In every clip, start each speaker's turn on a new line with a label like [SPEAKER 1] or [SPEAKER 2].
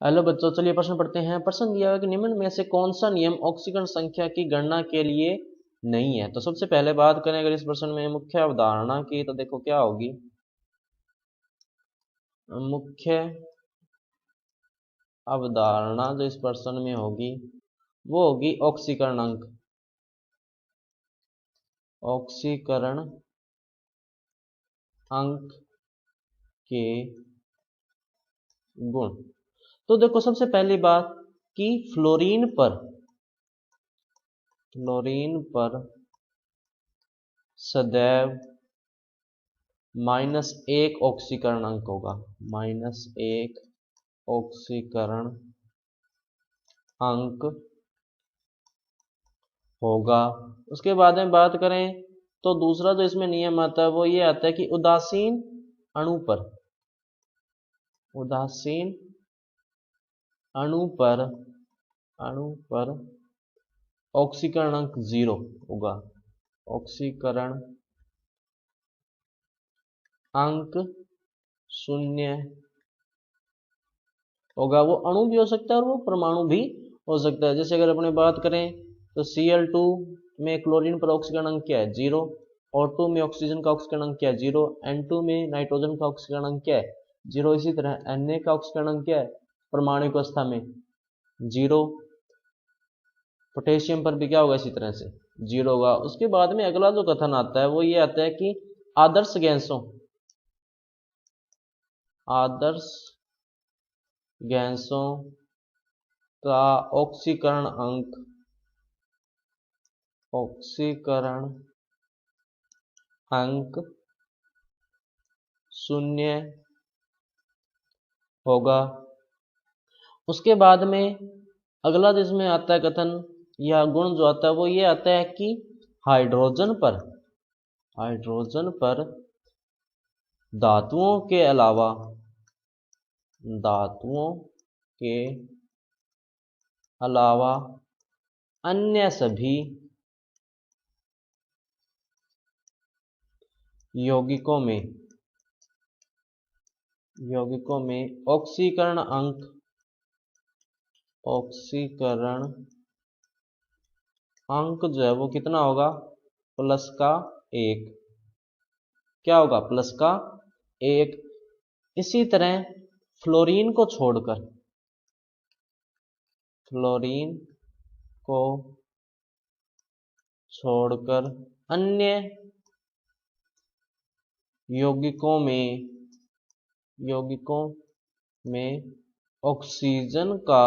[SPEAKER 1] Hello बच्चों, चलिए प्रश्न पढ़ते हैं। प्रश्न दिया हुआ कि निम्न में से कौन सा नियम ऑक्सीकरण संख्या की गणना के लिए नहीं है। तो सबसे पहले बात करें अगर इस प्रश्न में मुख्य अवधारणा की, तो देखो क्या होगी। मुख्य अवधारणा जो इस प्रश्न में होगी वो होगी ऑक्सीकरण अंक, ऑक्सीकरण अंक के गुण। तो देखो सबसे पहली बात कि फ्लोरीन पर सदैव -1 ऑक्सीकरण अंक होगा, -1 ऑक्सीकरण अंक होगा। उसके बाद में बात करें तो दूसरा जो इसमें नियम आता है वो ये आता है कि उदासीन अणु पर ऑक्सीकरण अंक 0 होगा, ऑक्सीकरण अंक 0 होगा। वो अणु भी हो सकता है और वो परमाणु भी हो सकता है। जैसे अगर अपने बात करें तो Cl2 में क्लोरीन पर ऑक्सीकरण अंक क्या है, 0। O2 में ऑक्सीजन का ऑक्सीकरण अंक क्या है, 0। N2 में नाइट्रोजन का ऑक्सीकरण अंक क्या है, 0। इसी तरह Na का ऑक्सीकरण अंक क्या है परमाणु अवस्था में, 0। पोटेशियम पर भी क्या होगा, इसी तरह से 0 होगा। उसके बाद में अगला जो कथन आता है वो ये आता है कि आदर्श गैसों का ऑक्सीकरण अंक 0 होगा। उसके बाद में अगला जिसमें आता है कथन या गुण जो आता है वो ये आता है कि हाइड्रोजन पर धातुओं के अलावा अन्य सभी यौगिकों में ऑक्सीकरण अंक जो है वो कितना होगा, +1। क्या होगा, +1। इसी तरह फ्लोरीन को छोड़कर अन्य यौगिकों में ऑक्सीजन का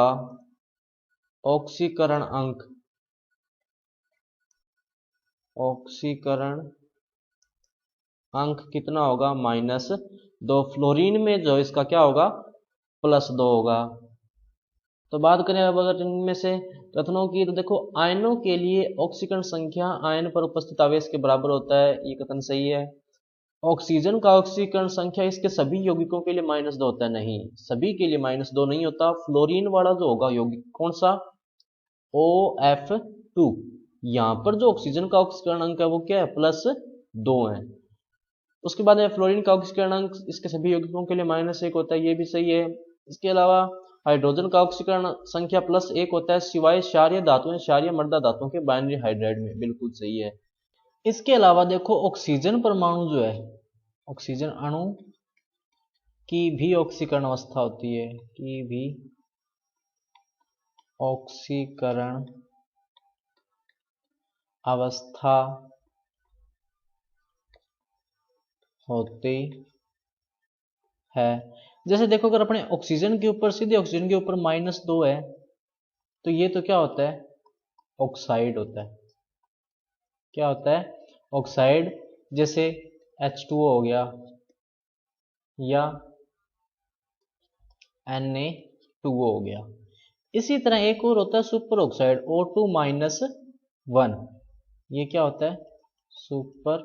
[SPEAKER 1] ऑक्सीकरण अंक कितना होगा, -2। फ्लोरीन में जो इसका क्या होगा, +2 होगा। तो बात करें अब अगर इनमें से कथनों की, तो देखो आयनों के लिए ऑक्सीकरण संख्या आयन पर उपस्थित आवेश के बराबर होता है, ये कथन सही है। ऑक्सीजन का ऑक्सीकरण संख्या इसके सभी यौगिकों के लिए -2 होता है, नहीं, सभी के लिए -2 नहीं होता। फ्लोरीन वाला जो होगा यौगिक कौन सा, OF2, यहाँ पर जो ऑक्सीजन का ऑक्सीकरण अंक है वो क्या है, +2 है। उसके बाद में फ्लोरीन का ऑक्सीकरण अंक इसके सभी यौगिकों के लिए -1 होता है, ये भी सही है। इसके अलावा हाइड्रोजन का ऑक्सीकरण संख्या +1 होता है, सिवाय क्षारीय धातुएं, क्षारीय मृदा धातुओं के बाइनरी हाइड्राइड में, बिल्कुल सही है। इसके अलावा देखो ऑक्सीजन परमाणु जो है, ऑक्सीजन अणु की भी ऑक्सीकरण अवस्था होती है, की भी ऑक्सीकरण अवस्था होती है। जैसे देखो अगर अपने ऑक्सीजन के ऊपर, सीधे ऑक्सीजन के ऊपर -2 है, तो ये तो क्या होता है, ऑक्साइड होता है। क्या होता है, ऑक्साइड। जैसे H2O हो गया या Na2O हो गया। इसी तरह एक और होता है सुपर ऑक्साइड, O2-1। ये क्या होता है, सुपर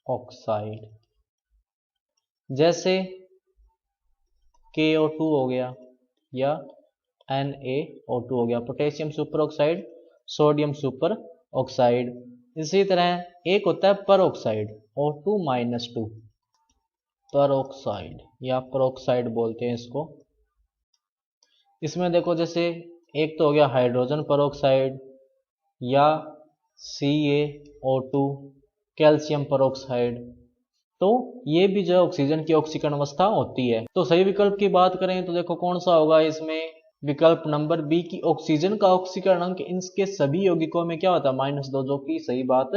[SPEAKER 1] ऑक्साइड। जैसे KO2 हो गया या NaO2 हो गया, potassium super oxide, sodium super oxide. इसी तरह एक होता है पर ऑक्साइड, O2-2। परऑक्साइड या परऑक्साइड बोलते हैं इसको। इसमें देखो जैसे एक तो हो गया हाइड्रोजन परऑक्साइड या CaO2 कैल्शियम परऑक्साइड, तो ये भी जो है ऑक्सीजन की ऑक्सीकरण अवस्था होती है। तो सही विकल्प की बात करें तो देखो कौन सा होगा इसमें, विकल्प नंबर बी की ऑक्सीजन का ऑक्सीकरणांक इनके सभी यौगिकों में क्या होता है -2, जो कि सही बात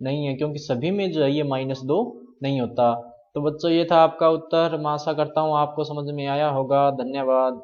[SPEAKER 1] नहीं है क्योंकि सभी में जो है ये -2 नहीं होता। तो बच्चों ये था आपका उत्तर। मैं आशा करता हूँ आपको समझ में आया होगा। धन्यवाद।